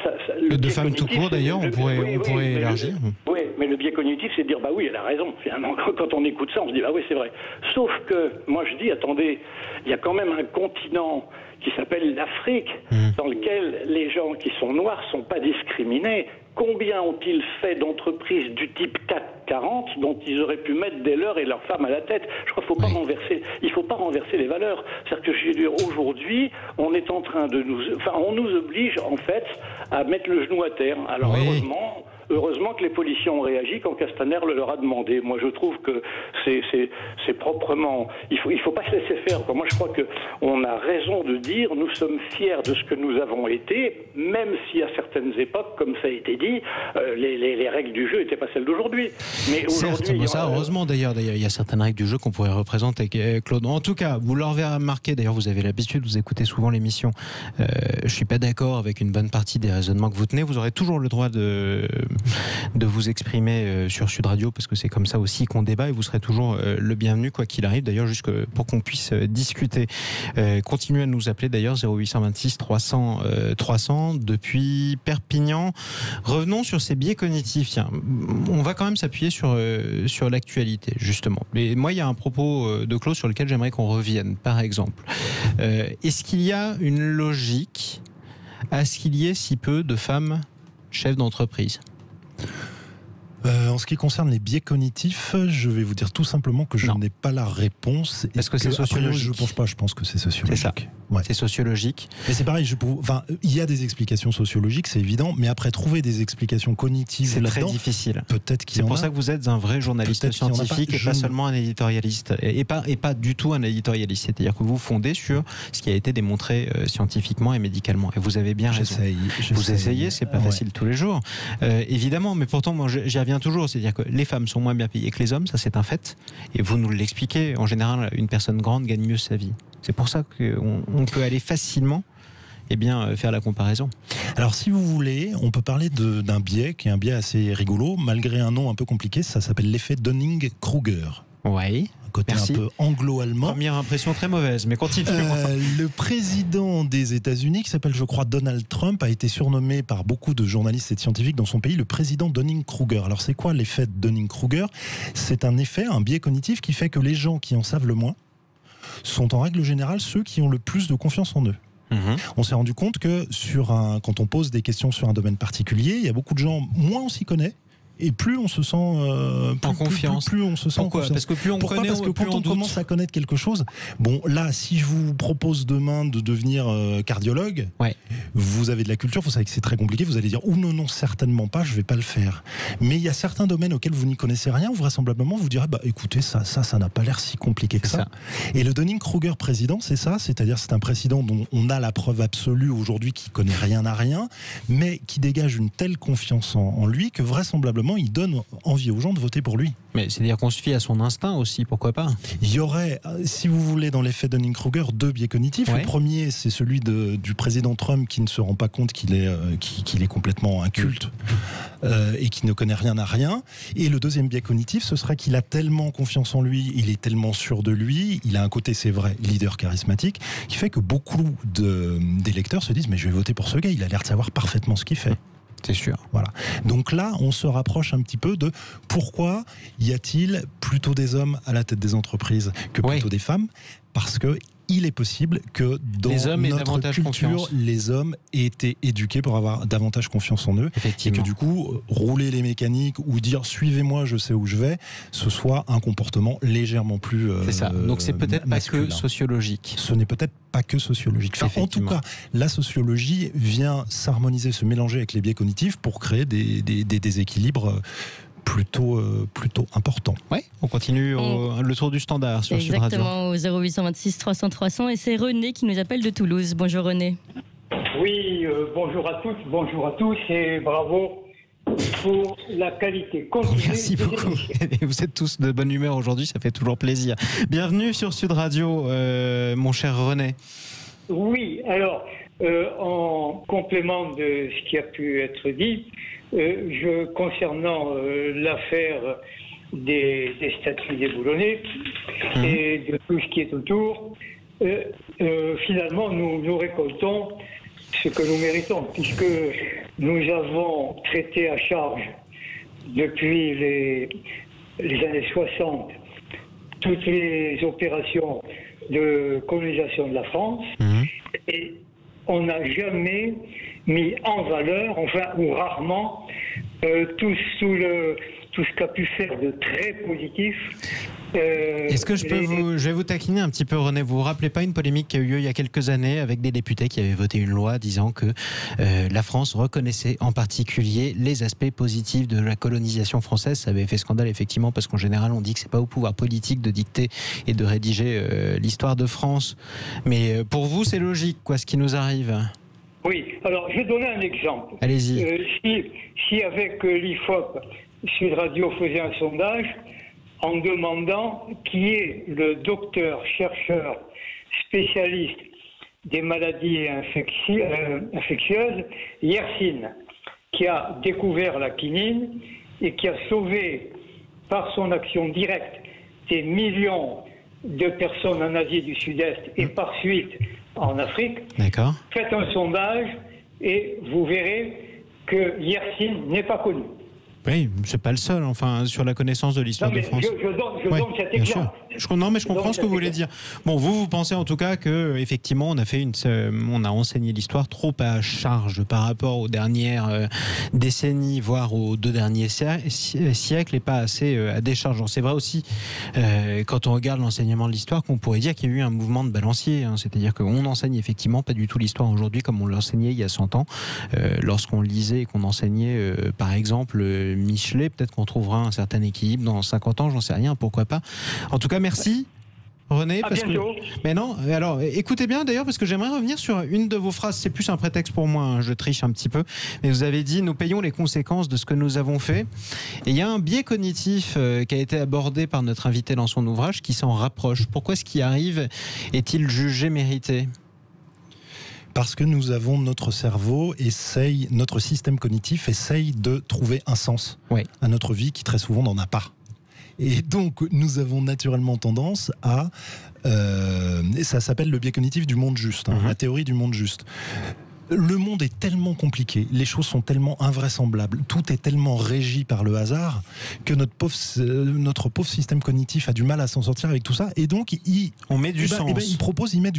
de femmes tout court, d'ailleurs, on pourrait élargir. Oui, mais le biais cognitif, c'est de dire, oui, elle a raison. Finalement, quand on écoute ça, on se dit, oui, c'est vrai. Sauf que, moi, je dis, attendez, il y a quand même un continent qui s'appelle l'Afrique, dans lequel les gens qui sont noirs ne sont pas discriminés. Combien ont-ils fait d'entreprises du type CAC 40 dont ils auraient pu mettre des leurs et leurs femmes à la tête? Je crois qu'il ne faut pas renverser les valeurs. C'est-à-dire que je veux dire, aujourd'hui, on est en train on nous oblige en fait à mettre le genou à terre. Alors heureusement que les policiers ont réagi quand Castaner le leur a demandé. Moi, je trouve que c'est proprement... Il faut pas se laisser faire. Moi, je crois qu'on a raison de dire nous sommes fiers de ce que nous avons été, même si à certaines époques, comme ça a été dit, les règles du jeu n'étaient pas celles d'aujourd'hui. Mais aujourd'hui... heureusement d'ailleurs, il y a certaines règles du jeu qu'on pourrait représenter, Claude. En tout cas, vous leur avez remarqué, d'ailleurs, vous avez l'habitude, vous écoutez souvent l'émission. Je suis pas d'accord avec une bonne partie des raisonnements que vous tenez. Vous aurez toujours le droit de vous exprimer sur Sud Radio, parce que c'est comme ça aussi qu'on débat, et vous serez toujours le bienvenu quoi qu'il arrive, d'ailleurs, juste pour qu'on puisse discuter. Continuez à nous appeler d'ailleurs 0826 300 300 depuis Perpignan. Revenons sur ces biais cognitifs. Tiens, on va quand même s'appuyer sur l'actualité justement. Mais moi, il y a un propos de Claude sur lequel j'aimerais qu'on revienne. Par exemple, est-ce qu'il y a une logique à ce qu'il y ait si peu de femmes chefs d'entreprise? En ce qui concerne les biais cognitifs, je vais vous dire tout simplement que je n'ai pas la réponse. Parce que c'est sociologique. Je ne pense pas, je pense que c'est sociologique. C'est ça. Ouais. C'est sociologique. Mais c'est pareil, il y a des explications sociologiques, c'est évident, mais après trouver des explications cognitives c'est très difficile. Peut-être qu'il y en a. C'est pour ça que vous êtes un vrai journaliste scientifique et pas seulement un éditorialiste. Et pas du tout un éditorialiste. C'est-à-dire que vous fondez sur ce qui a été démontré scientifiquement et médicalement. Et vous avez bien raison. Vous essayez, c'est pas facile tous les jours. Évidemment, mais pourtant, moi, j'y reviens toujours. C'est-à-dire que les femmes sont moins bien payées que les hommes, ça c'est un fait. Et vous nous l'expliquez. En général, une personne grande gagne mieux sa vie. C'est pour ça qu'on peut aller facilement faire la comparaison. Alors si vous voulez, on peut parler d'un biais qui est un biais assez rigolo, malgré un nom un peu compliqué, ça s'appelle l'effet Dunning-Kruger. Oui. Un côté Merci. Un peu anglo-allemand. Première impression très mauvaise, mais continuons. Le président des États-Unis, qui s'appelle je crois Donald Trump, a été surnommé par beaucoup de journalistes et de scientifiques dans son pays le président Dunning-Kruger. Alors c'est quoi l'effet Dunning-Kruger? C'est un biais cognitif qui fait que les gens qui en savent le moins sont en règle générale ceux qui ont le plus de confiance en eux. On s'est rendu compte que quand on pose des questions sur un domaine particulier, il y a beaucoup de gens, moins on s'y connaît, et plus on se sent en confiance. Plus on se sent Pourquoi ? Parce que plus on connaît, parce que plus quand on commence à connaître quelque chose, bon là, si je vous propose demain de devenir cardiologue, vous avez de la culture, vous savez que c'est très compliqué, vous allez dire non, certainement pas, je vais pas le faire. Mais il y a certains domaines auxquels vous n'y connaissez rien, où vraisemblablement vous direz écoutez, ça n'a pas l'air si compliqué que ça. Et le Dunning-Kruger président, c'est ça, c'est-à-dire c'est un président dont on a la preuve absolue aujourd'hui qu'il connaît rien à rien, mais qui dégage une telle confiance en lui que vraisemblablement il donne envie aux gens de voter pour lui. Mais c'est-à-dire qu'on se fie à son instinct aussi, pourquoi pas? Il y aurait, si vous voulez, dans l'effet Dunning-Kruger, deux biais cognitifs. Le premier, c'est celui du président Trump qui ne se rend pas compte qu'il est complètement inculte et qui ne connaît rien à rien. Et le deuxième biais cognitif, ce serait qu'il a tellement confiance en lui, il est tellement sûr de lui, il a un côté, c'est vrai, leader charismatique, qui fait que beaucoup d'électeurs se disent mais je vais voter pour ce gars, il a l'air de savoir parfaitement ce qu'il fait. C'est sûr. Voilà. Donc là, on se rapproche un petit peu de pourquoi y a-t-il plutôt des hommes à la tête des entreprises que plutôt des femmes? Parce que il est possible que dans notre culture, les hommes aient été éduqués pour avoir davantage confiance en eux. Et que du coup, rouler les mécaniques ou dire suivez-moi, je sais où je vais, ce soit un comportement légèrement plus c'est ça. Donc c'est peut-être masculin. Pas que sociologique. Ce n'est peut-être pas que sociologique. Enfin, en tout cas, la sociologie vient s'harmoniser, se mélanger avec les biais cognitifs pour créer des déséquilibres plutôt important. Ouais, on continue le tour du standard sur Sud Radio. Exactement, au 0826 300 300, et c'est René qui nous appelle de Toulouse. Bonjour René. Oui, bonjour à toutes, bonjour à tous et bravo pour la qualité continue. Merci beaucoup. Vous êtes tous de bonne humeur aujourd'hui, ça fait toujours plaisir. Bienvenue sur Sud Radio, mon cher René. Oui, alors, en complément de ce qui a pu être dit, concernant l'affaire des statues des Boulonnais et de tout ce qui est autour, finalement nous récoltons ce que nous méritons, puisque nous avons traité à charge depuis les années 60 toutes les opérations de colonisation de la France, et on n'a jamais mis en valeur, ou rarement, tout ce qu'a pu faire de très positif. Est-ce que je vais vous taquiner un petit peu, René? Vous vous rappelez pas une polémique qui a eu lieu il y a quelques années avec des députés qui avaient voté une loi disant que la France reconnaissait en particulier les aspects positifs de la colonisation française? Ça avait fait scandale effectivement, parce qu'en général on dit que c'est pas au pouvoir politique de dicter et de rédiger l'histoire de France. Mais pour vous c'est logique, quoi, ce qui nous arrive? Oui, alors je vais donner un exemple. Allez-y. Si avec l'IFOP, Sud Radio faisait un sondage en demandant qui est le docteur, chercheur, spécialiste des maladies infectieuses, Yersin, qui a découvert la quinine et qui a sauvé par son action directe des millions de personnes en Asie du Sud-Est et par suite en Afrique. D'accord. Faites un sondage et vous verrez que Yersin n'est pas connu. Oui, c'est pas le seul, enfin, sur la connaissance de l'histoire de France. Je donne cet exemple. Non, mais je comprends ce que vous voulez dire. Bon, vous pensez en tout cas que effectivement, on a enseigné l'histoire trop à charge par rapport aux dernières décennies, voire aux 2 derniers siècles, et pas assez à décharge. C'est vrai aussi, quand on regarde l'enseignement de l'histoire, qu'on pourrait dire qu'il y a eu un mouvement de balancier. C'est-à-dire qu'on enseigne effectivement pas du tout l'histoire aujourd'hui comme on l'enseignait il y a 100 ans. Lorsqu'on lisait et qu'on enseignait, par exemple, Michelet, peut-être qu'on trouvera un certain équilibre dans 50 ans, j'en sais rien, pourquoi pas. En tout cas, merci. René, à bientôt. Mais non, alors écoutez bien d'ailleurs, parce que j'aimerais revenir sur une de vos phrases. C'est plus un prétexte pour moi, hein, je triche un petit peu. Mais vous avez dit, nous payons les conséquences de ce que nous avons fait. Et il y a un biais cognitif qui a été abordé par notre invité dans son ouvrage qui s'en rapproche. Pourquoi ce qui arrive est-il jugé mérité ? Parce que nous avons notre cerveau notre système cognitif essaye de trouver un sens à notre vie qui très souvent n'en a pas. Et donc, nous avons naturellement tendance à... ça s'appelle le biais cognitif du monde juste, la théorie du monde juste. Le monde est tellement compliqué, les choses sont tellement invraisemblables, tout est tellement régi par le hasard que notre pauvre système cognitif a du mal à s'en sortir avec tout ça. Et donc, il met du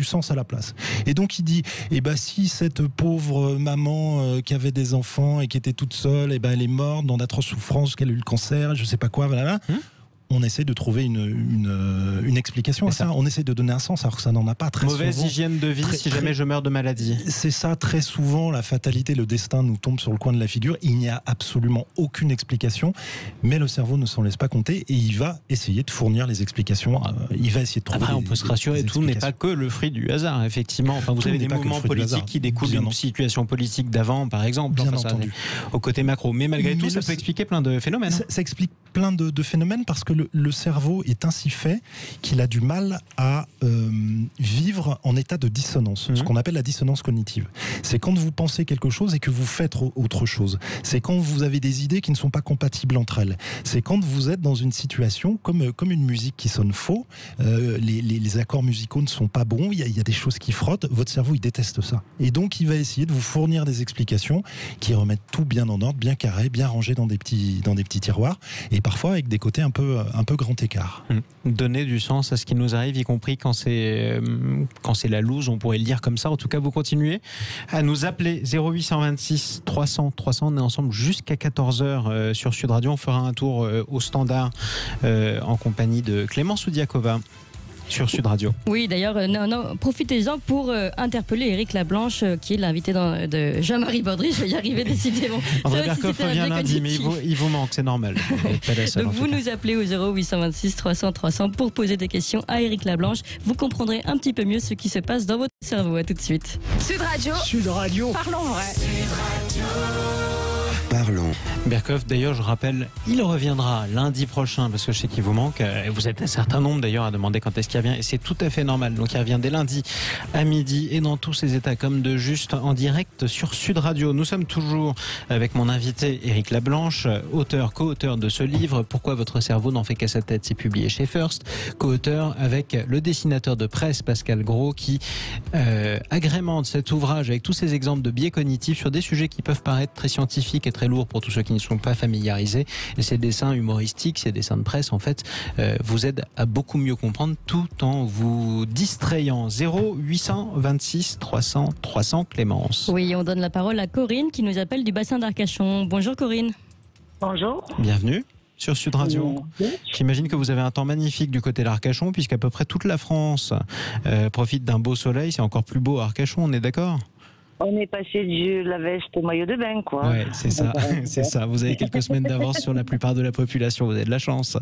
sens à la place. Et donc, il dit, si cette pauvre maman qui avait des enfants et qui était toute seule, elle est morte dans d'atroces souffrances, qu'elle a eu le cancer, je sais pas quoi, voilà. On essaie de trouver une explication à ça. On essaie de donner un sens alors que ça n'en a pas. Très Mauvaise souvent, hygiène de vie si jamais je meurs de maladie. C'est ça, très souvent, la fatalité, le destin nous tombe sur le coin de la figure. Il n'y a absolument aucune explication, mais le cerveau ne s'en laisse pas compter et il va essayer de fournir les explications. Il va essayer de trouver. Après, on peut se rassurer, tout n'est pas que le fruit du hasard, effectivement. Enfin, vous avez des mouvements politiques qui découlent d'une situation politique d'avant, par exemple. Bien entendu. Au côté macro. Mais malgré tout, ça peut expliquer plein de phénomènes. Ça explique plein de phénomènes parce que le cerveau est ainsi fait qu'il a du mal à vivre en état de dissonance, ce qu'on appelle la dissonance cognitive. C'est quand vous pensez quelque chose et que vous faites autre chose. C'est quand vous avez des idées qui ne sont pas compatibles entre elles. C'est quand vous êtes dans une situation comme une musique qui sonne faux, les accords musicaux ne sont pas bons, il y a des choses qui frottent, votre cerveau il déteste ça. Et donc il va essayer de vous fournir des explications qui remettent tout bien en ordre, bien carré, bien rangé dans des petits tiroirs, et parfois avec des côtés un peu grand écart. Donner du sens à ce qui nous arrive, y compris quand c'est la loose, on pourrait le dire comme ça. En tout cas, vous continuez à nous appeler 0826 300 300. On est ensemble jusqu'à 14h sur Sud Radio. On fera un tour au standard en compagnie de Clémence Oudiakova sur Sud Radio. Oui, d'ailleurs, profitez-en pour interpeller Éric Lablanche, qui est l'invité de Jean-Marie Baudry. Je vais y arriver décidément. André Berkoff revient lundi, mais il vous manque, c'est normal. Donc vous nous appelez au 0826 300 300 pour poser des questions à Éric Lablanche. Vous comprendrez un petit peu mieux ce qui se passe dans votre cerveau. À tout de suite. Sud Radio. Sud Radio. Parlons vrai. Parlons. Berkoff, d'ailleurs, je rappelle, il reviendra lundi prochain parce que je sais qu'il vous manque. Et vous êtes un certain nombre d'ailleurs à demander quand est-ce qu'il revient. Et c'est tout à fait normal. Donc il revient dès lundi à midi et dans tous ses états comme de juste en direct sur Sud Radio. Nous sommes toujours avec mon invité Éric Lablanche, co-auteur de ce livre Pourquoi votre cerveau n'en fait qu'à sa tête. C'est publié chez First. Co-auteur avec le dessinateur de presse Pascal Gros qui agrémente cet ouvrage avec tous ces exemples de biais cognitifs sur des sujets qui peuvent paraître très scientifiques et très lourds pour tous ceux qui ne sont pas familiarisés. Et ces dessins humoristiques, ces dessins de presse, en fait, vous aident à beaucoup mieux comprendre tout en vous distrayant. 0826 300 300 Clémence. Oui, on donne la parole à Corinne qui nous appelle du bassin d'Arcachon. Bonjour Corinne. Bonjour. Bienvenue sur Sud Radio. J'imagine que vous avez un temps magnifique du côté d'Arcachon puisqu'à peu près toute la France profite d'un beau soleil. C'est encore plus beau à Arcachon, on est d'accord ? On est passé de la veste au maillot de bain, quoi. Ouais, c'est ça, c'est ça. Vous avez quelques semaines d'avance sur la plupart de la population. Vous avez de la chance.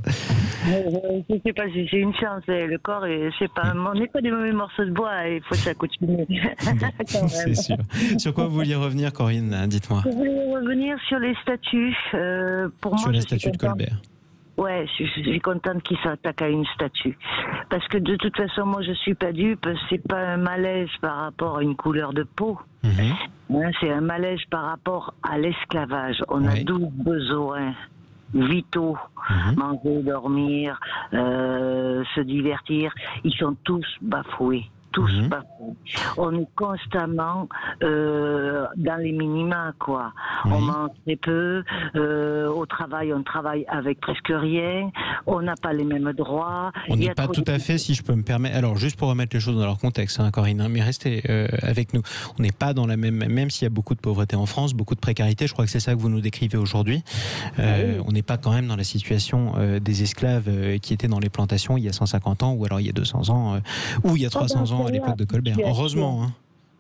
Je ne sais pas si c'est une chance. Le corps, on n'est pas des mauvais morceaux de bois. Il faut que ça continue. C'est sûr. Sur quoi vous vouliez revenir, Corinne ? Dites-moi. Je voulais revenir sur les statues. Sur les statues de Colbert. Ouais, je suis contente qu'il s'attaque à une statue. Parce que de toute façon, moi, je suis pas dupe. C'est pas un malaise par rapport à une couleur de peau. C'est un malaise par rapport à l'esclavage. On a 12 besoins vitaux. Manger, dormir, se divertir. Ils sont tous bafoués. tous pas faim. On est constamment dans les minima, quoi. Oui. On mange très peu. Au travail, on travaille avec presque rien. On n'a pas les mêmes droits. On n'est pas tout à fait, si je peux me permettre. Alors, juste pour remettre les choses dans leur contexte, hein, Corinne, mais restez avec nous. On n'est pas dans la même s'il y a beaucoup de pauvreté en France, beaucoup de précarité. Je crois que c'est ça que vous nous décrivez aujourd'hui. On n'est pas quand même dans la situation des esclaves qui étaient dans les plantations il y a 150 ans, ou alors il y a 200 ans, ou il y a 300 ans à l'époque de Colbert. Heureusement, hein.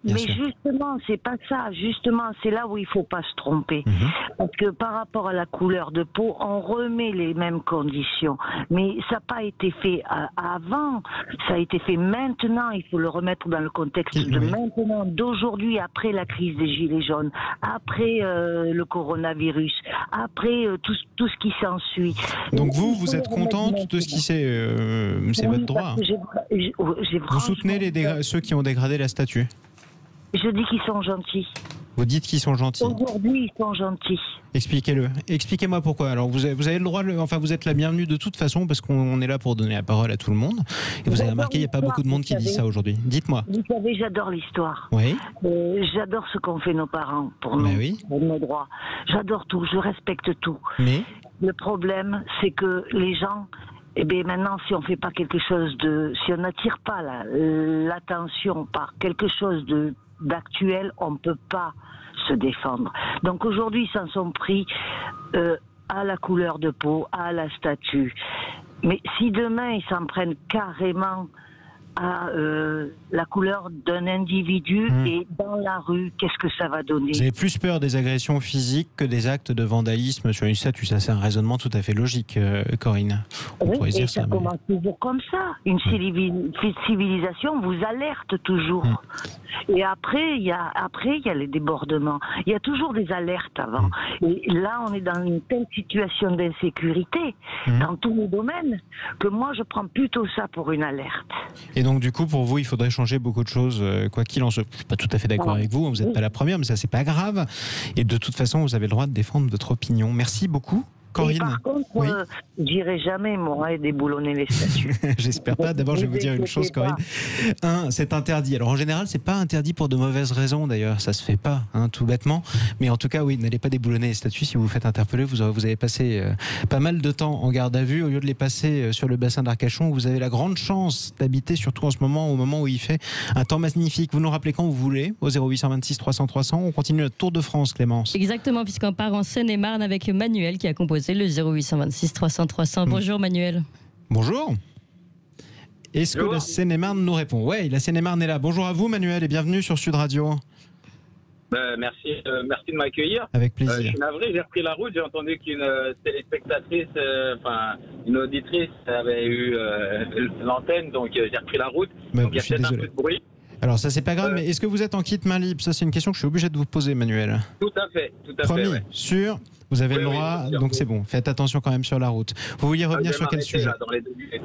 Mais justement, c'est pas ça. Justement, c'est là où il faut pas se tromper. Parce que par rapport à la couleur de peau, on remet les mêmes conditions. Mais ça n'a pas été fait avant. Ça a été fait maintenant. Il faut le remettre dans le contexte de maintenant, d'aujourd'hui, après la crise des Gilets jaunes, après le coronavirus, après tout ce qui s'ensuit. Donc vous êtes contente de ce qui s'est... c'est votre droit. Vous soutenez ceux qui ont dégradé la statue? Je dis qu'ils sont gentils. Vous dites qu'ils sont gentils. Aujourd'hui, ils sont gentils. Expliquez-le. Expliquez-moi pourquoi. Alors, vous avez le droit, enfin, vous êtes la bienvenue de toute façon, parce qu'on est là pour donner la parole à tout le monde. Et vous avez remarqué, il n'y a pas beaucoup de monde qui dit ça aujourd'hui. Dites-moi. Vous savez, j'adore l'histoire. Oui. J'adore ce qu'ont fait nos parents pour nous, pour nos droits. J'adore tout, je respecte tout. Mais le problème, c'est que les gens... Eh bien maintenant, si on fait pas quelque chose si on n'attire pas l'attention par quelque chose d'actuel, on ne peut pas se défendre. Donc aujourd'hui, ils s'en sont pris à la couleur de peau, à la statue. Mais si demain, ils s'en prennent carrément à la couleur d'un individu et dans la rue, qu'est-ce que ça va donner? Vous avez plus peur des agressions physiques que des actes de vandalisme sur une statue. Ça, c'est un raisonnement tout à fait logique, Corinne. Oui, et ça commence toujours comme ça. Une civilisation vous alerte toujours. Et après, il y a les débordements. Il y a toujours des alertes avant. Et là, on est dans une telle situation d'insécurité dans tous les domaines que moi, je prends plutôt ça pour une alerte. Et donc, du coup, pour vous, il faudrait changer beaucoup de choses, quoi qu'il en soit. Je ne suis pas tout à fait d'accord avec vous, vous n'êtes pas la première, mais ça, c'est pas grave. Et de toute façon, vous avez le droit de défendre votre opinion. Merci beaucoup, Corinne. Et par contre, j'irai jamais, moi, déboulonner les statues. J'espère pas. D'abord, je vais vous dire une chose, Corinne. C'est interdit. Alors, en général, c'est pas interdit pour de mauvaises raisons, d'ailleurs. Ça se fait pas, tout bêtement. Mais en tout cas, oui, n'allez pas déboulonner les statues. Si vous vous faites interpeller, vous avez passé pas mal de temps en garde à vue. Au lieu de les passer sur le bassin d'Arcachon, vous avez la grande chance d'habiter, surtout en ce moment, au moment où il fait un temps magnifique. Vous nous rappelez quand vous voulez, au 0826 300 300. On continue notre tour de France, Clémence. Exactement, puisqu'on part en Seine-et-Marne avec Manuel qui a composé le 0826 300 300. Bonjour Manuel. Bonjour. Est-ce que la Seine-et-Marne nous répond? Oui, la Seine-et-Marne est là. Bonjour à vous Manuel et bienvenue sur Sud Radio. Merci de m'accueillir. Avec plaisir. Je suis navré, j'ai repris la route, j'ai entendu qu'une téléspectatrice, une auditrice avait eu l'antenne, donc j'ai repris la route. Donc il y a peut-être un peu de bruit. Alors ça c'est pas grave, mais est-ce que vous êtes en kit main libre? Ça c'est une question que je suis obligé de vous poser, Manuel. Tout à fait. Promis, sûr, vous avez le droit, donc c'est bon. Faites attention quand même sur la route. Vous vouliez revenir sur quel sujet? Dans les 2 minutes.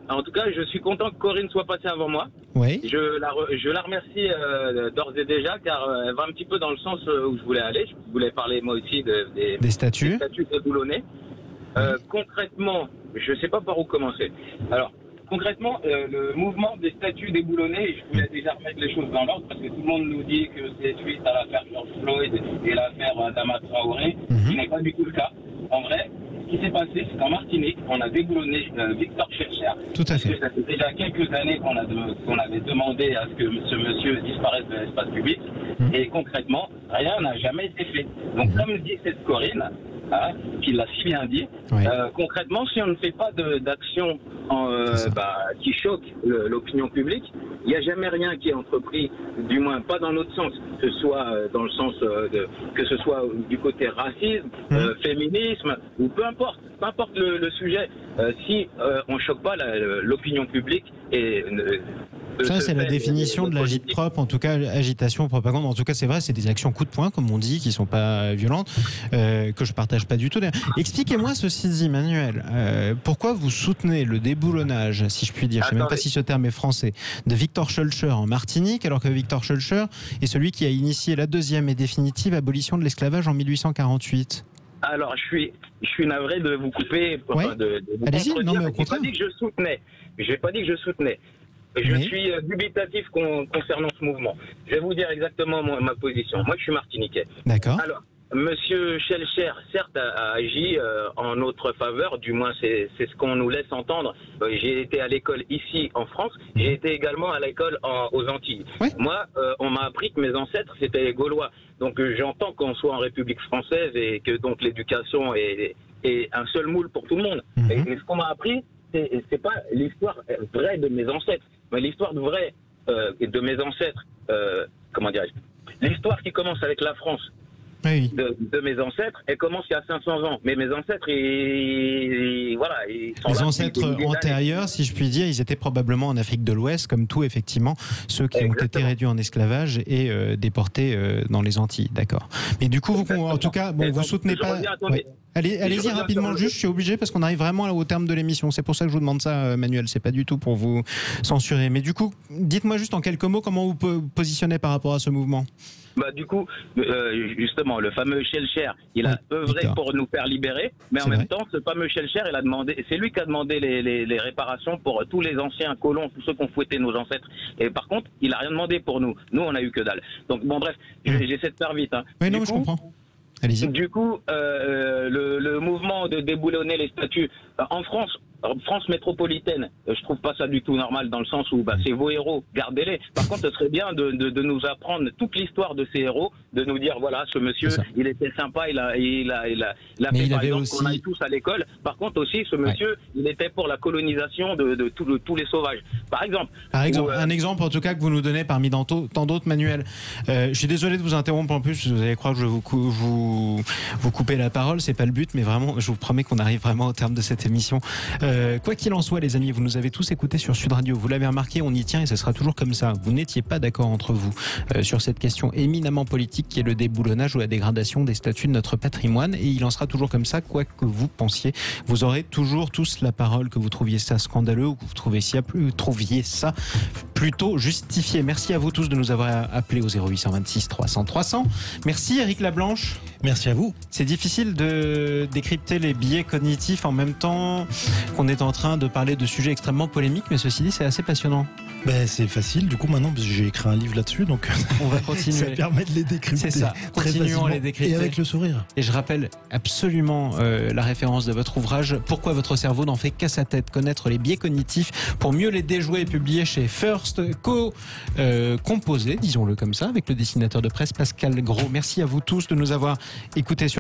En tout cas, je suis content que Corinne soit passée avant moi. Oui. Je la remercie d'ores et déjà, car elle va un petit peu dans le sens où je voulais aller. Je voulais parler moi aussi des statues. Des statues déboulonnées. Concrètement, je ne sais pas par où commencer. Alors, concrètement, le mouvement des statues déboulonnées, je voulais déjà remettre les choses dans l'ordre, parce que tout le monde nous dit que c'est suite à l'affaire George Floyd et l'affaire Adama Traoré, ce qui n'est pas du tout le cas. En vrai, ce qui s'est passé, c'est qu'en Martinique, on a déboulonné Victor Schœlcher. Tout à fait. Ça fait déjà quelques années qu'on avait demandé à ce que ce monsieur disparaisse de l'espace public. Et concrètement, rien n'a jamais été fait. Donc, comme dit cette Corinne, qui l'a si bien dit, concrètement, si on ne fait pas d'action qui choque l'opinion publique, il n'y a jamais rien qui est entrepris, du moins pas dans notre sens, que ce soit dans le sens que ce soit du côté racisme, féminisme, ou peu importe le sujet, si on ne choque pas l'opinion publique et ça, c'est la définition de l'agite-prop, en tout cas, agitation, propagande. En tout cas, c'est vrai, c'est des actions coup de poing, comme on dit, qui ne sont pas violentes, que je ne partage pas du tout. Expliquez-moi ceci dit, Manuel, pourquoi vous soutenez le déboulonnage, si je puis dire, je ne sais même pas si ce terme est français, de Victor Schœlcher en Martinique, alors que Victor Schœlcher est celui qui a initié la deuxième et définitive abolition de l'esclavage en 1848. Alors, je suis navré de vous couper, de vous allez-y, non, mais au contraire. J'ai pas dit que je soutenais. je suis dubitatif concernant ce mouvement. Je vais vous dire exactement ma position. Moi, je suis martiniquais. D'accord. Alors, Monsieur Schellcher, certes, a agi en notre faveur, du moins c'est ce qu'on nous laisse entendre. J'ai été à l'école ici en France, j'ai été également à l'école aux Antilles. Oui. Moi, on m'a appris que mes ancêtres, c'était les Gaulois. Donc j'entends qu'on soit en République française et que donc l'éducation est un seul moule pour tout le monde. Et ce qu'on m'a appris, c'est pas l'histoire vraie de mes ancêtres, mais l'histoire vraie de mes ancêtres, comment dirais-je, l'histoire qui commence avec la France. Oui. De mes ancêtres, elle commence il y a 500 ans. Mais mes ancêtres, ils sont les là, ancêtres antérieurs, si je puis dire, ils étaient probablement en Afrique de l'Ouest, comme tout, effectivement, ceux qui ont été réduits en esclavage et déportés dans les Antilles. D'accord. Mais du coup, en tout cas, bon, vous soutenez pas. Allez-y rapidement, juste, je suis obligé parce qu'on arrive vraiment au terme de l'émission. C'est pour ça que je vous demande ça, Manuel. C'est pas du tout pour vous censurer. Mais du coup, dites-moi juste en quelques mots comment vous positionnez par rapport à ce mouvement. Du coup, justement, le fameux Schellcher, il a œuvré pour nous faire libérer, mais en même temps, ce fameux Schellcher, c'est lui qui a demandé les réparations pour tous les anciens colons, tous ceux qui ont fouetté nos ancêtres. Et par contre, il a rien demandé pour nous. Nous, on a eu que dalle. Donc bon, bref, j'essaie de faire vite. Hein. Oui, non, je comprends. Allez-y. Du coup, le mouvement de déboulonner les statues en France métropolitaine, je trouve pas ça du tout normal dans le sens où c'est vos héros, gardez-les. Par contre, ce serait bien de nous apprendre toute l'histoire de ces héros, de nous dire voilà, ce monsieur, il était sympa, il a fait par exemple qu'on aille tous à l'école. Par contre aussi, ce monsieur, il était pour la colonisation de tous les sauvages. Par exemple, un exemple en tout cas que vous nous donnez parmi tant d'autres, Manuel. Je suis désolé de vous interrompre en plus, vous allez croire que je vais vous couper la parole, c'est pas le but, mais vraiment, je vous promets qu'on arrive vraiment au terme de cette émission. Quoi qu'il en soit, les amis, vous nous avez tous écoutés sur Sud Radio. Vous l'avez remarqué, on y tient et ce sera toujours comme ça. Vous n'étiez pas d'accord entre vous sur cette question éminemment politique qui est le déboulonnage ou la dégradation des statuts de notre patrimoine. Et il en sera toujours comme ça, quoi que vous pensiez. Vous aurez toujours tous la parole, que vous trouviez ça scandaleux ou que vous trouviez ça plutôt justifié. Merci à vous tous de nous avoir appelés au 0826 300 300. Merci Éric Lablanche. Merci à vous. C'est difficile de décrypter les biais cognitifs en même temps qu'on est en train de parler de sujets extrêmement polémiques, mais ceci dit, c'est assez passionnant. C'est facile, du coup maintenant j'ai écrit un livre là-dessus, donc on va continuer. Ça permet de les décrypter. C'est ça, continuons à les décrypter. Et avec le sourire. Et je rappelle absolument la référence de votre ouvrage, Pourquoi votre cerveau n'en fait qu'à sa tête, connaître les biais cognitifs pour mieux les déjouer, publié chez First, composé, disons-le comme ça, avec le dessinateur de presse Pascal Gros. Merci à vous tous de nous avoir écoutés.